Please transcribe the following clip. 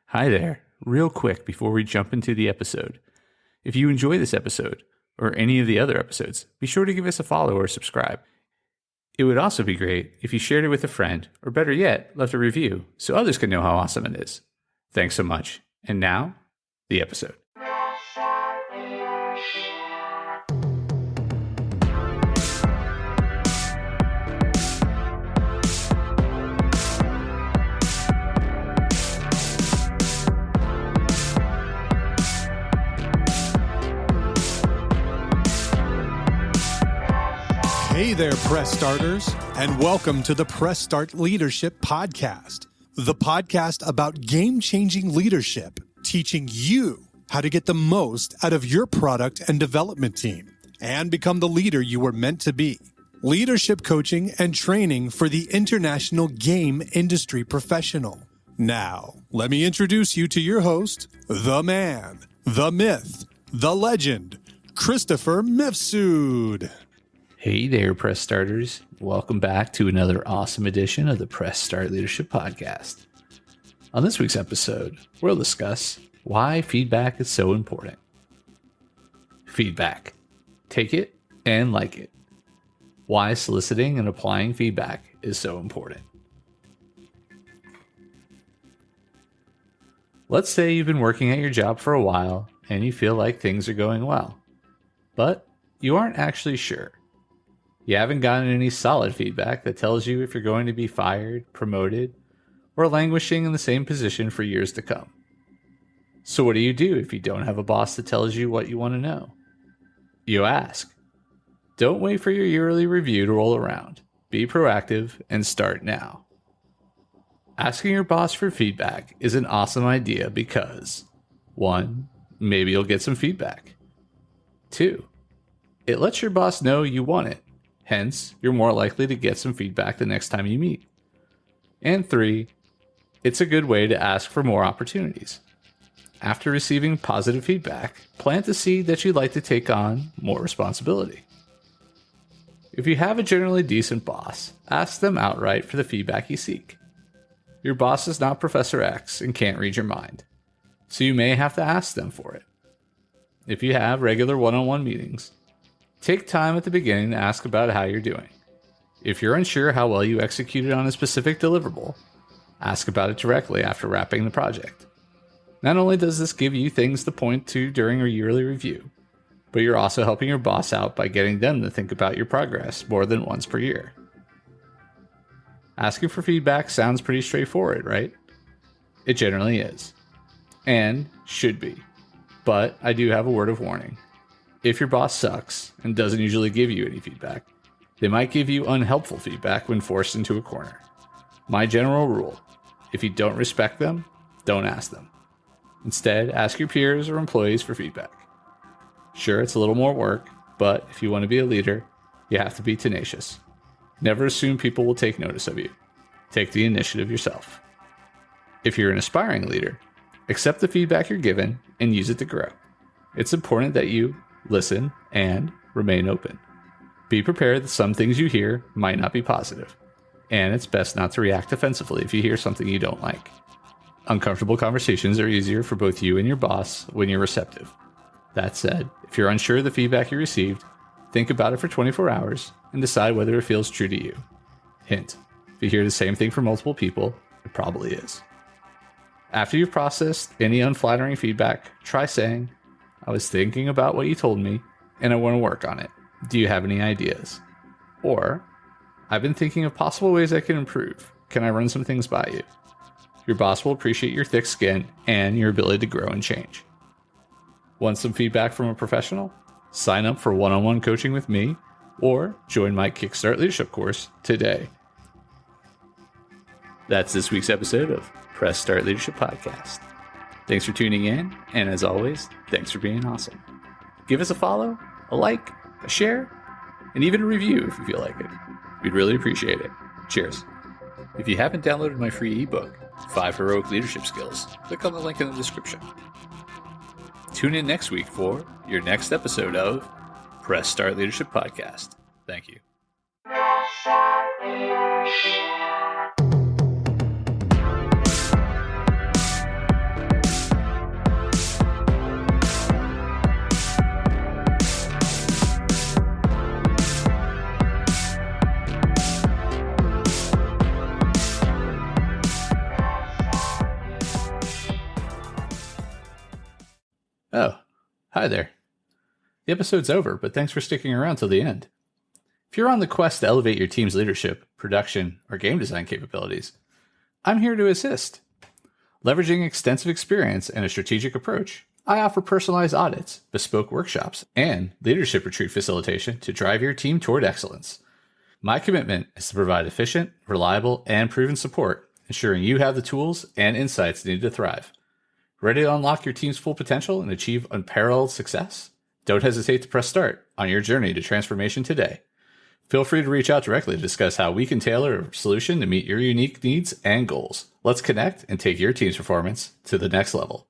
Hi there. Real quick before we jump into the episode. If you enjoy this episode, or any of the other episodes, be sure to give us a follow or subscribe. It would also be great if you shared it with a friend, or better yet, left a review so others can know how awesome it is. Thanks so much. And now, the episode. Hey there, Press Starters, and welcome to the Press Start Leadership Podcast, the podcast about game-changing leadership, teaching you how to get the most out of your product and development team and become the leader you were meant to be. Leadership coaching and training for the international game industry professional. Now, let me introduce you to your host, the man, the myth, the legend, Christopher Mifsud. Hey there, Press Starters. Welcome back to another awesome edition of the Press Start Leadership Podcast. On this week's episode, we'll discuss why feedback is so important. Feedback. Take it and like it. Why soliciting and applying feedback is so important. Let's say you've been working at your job for a while and you feel like things are going well, but you aren't actually sure. You haven't gotten any solid feedback that tells you if you're going to be fired, promoted, or languishing in the same position for years to come. So what do you do if you don't have a boss that tells you what you want to know? You ask. Don't wait for your yearly review to roll around. Be proactive and start now. Asking your boss for feedback is an awesome idea because 1. Maybe you'll get some feedback. 2. It lets your boss know you want it. Hence, you're more likely to get some feedback the next time you meet. And 3, it's a good way to ask for more opportunities. After receiving positive feedback, plant the seed that you'd like to take on more responsibility. If you have a generally decent boss, ask them outright for the feedback you seek. Your boss is not Professor X and can't read your mind, so you may have to ask them for it. If you have regular one-on-one meetings, take time at the beginning to ask about how you're doing. If you're unsure how well you executed on a specific deliverable, ask about it directly after wrapping the project. Not only does this give you things to point to during a yearly review, but you're also helping your boss out by getting them to think about your progress more than once per year. Asking for feedback sounds pretty straightforward, right? It generally is, and should be. But I do have a word of warning. If your boss sucks and doesn't usually give you any feedback, they might give you unhelpful feedback when forced into a corner. My general rule, if you don't respect them, don't ask them. Instead, ask your peers or employees for feedback. Sure, it's a little more work, but if you want to be a leader, you have to be tenacious. Never assume people will take notice of you. Take the initiative yourself. If you're an aspiring leader, accept the feedback you're given and use it to grow. It's important that you listen, and remain open. Be prepared that some things you hear might not be positive, and it's best not to react defensively if you hear something you don't like. Uncomfortable conversations are easier for both you and your boss when you're receptive. That said, if you're unsure of the feedback you received, think about it for 24 hours and decide whether it feels true to you. Hint, if you hear the same thing from multiple people, it probably is. After you've processed any unflattering feedback, try saying, I was thinking about what you told me, and I want to work on it. Do you have any ideas? Or, I've been thinking of possible ways I can improve. Can I run some things by you? Your boss will appreciate your thick skin and your ability to grow and change. Want some feedback from a professional? Sign up for one-on-one coaching with me, or join my Kickstart Leadership course today. That's this week's episode of Press Start Leadership Podcast. Thanks for tuning in, and as always, thanks for being awesome. Give us a follow, a like, a share, and even a review if you feel like it. We'd really appreciate it. Cheers. If you haven't downloaded my free ebook, 5 Heroic Leadership Skills, click on the link in the description. Tune in next week for your next episode of Press Start Leadership Podcast. Thank you. Oh, hi there. The episode's over, but thanks for sticking around till the end. If you're on the quest to elevate your team's leadership, production, or game design capabilities, I'm here to assist. Leveraging extensive experience and a strategic approach, I offer personalized audits, bespoke workshops, and leadership retreat facilitation to drive your team toward excellence. My commitment is to provide efficient, reliable, and proven support, ensuring you have the tools and insights needed to thrive. Ready to unlock your team's full potential and achieve unparalleled success? Don't hesitate to press start on your journey to transformation today. Feel free to reach out directly to discuss how we can tailor a solution to meet your unique needs and goals. Let's connect and take your team's performance to the next level.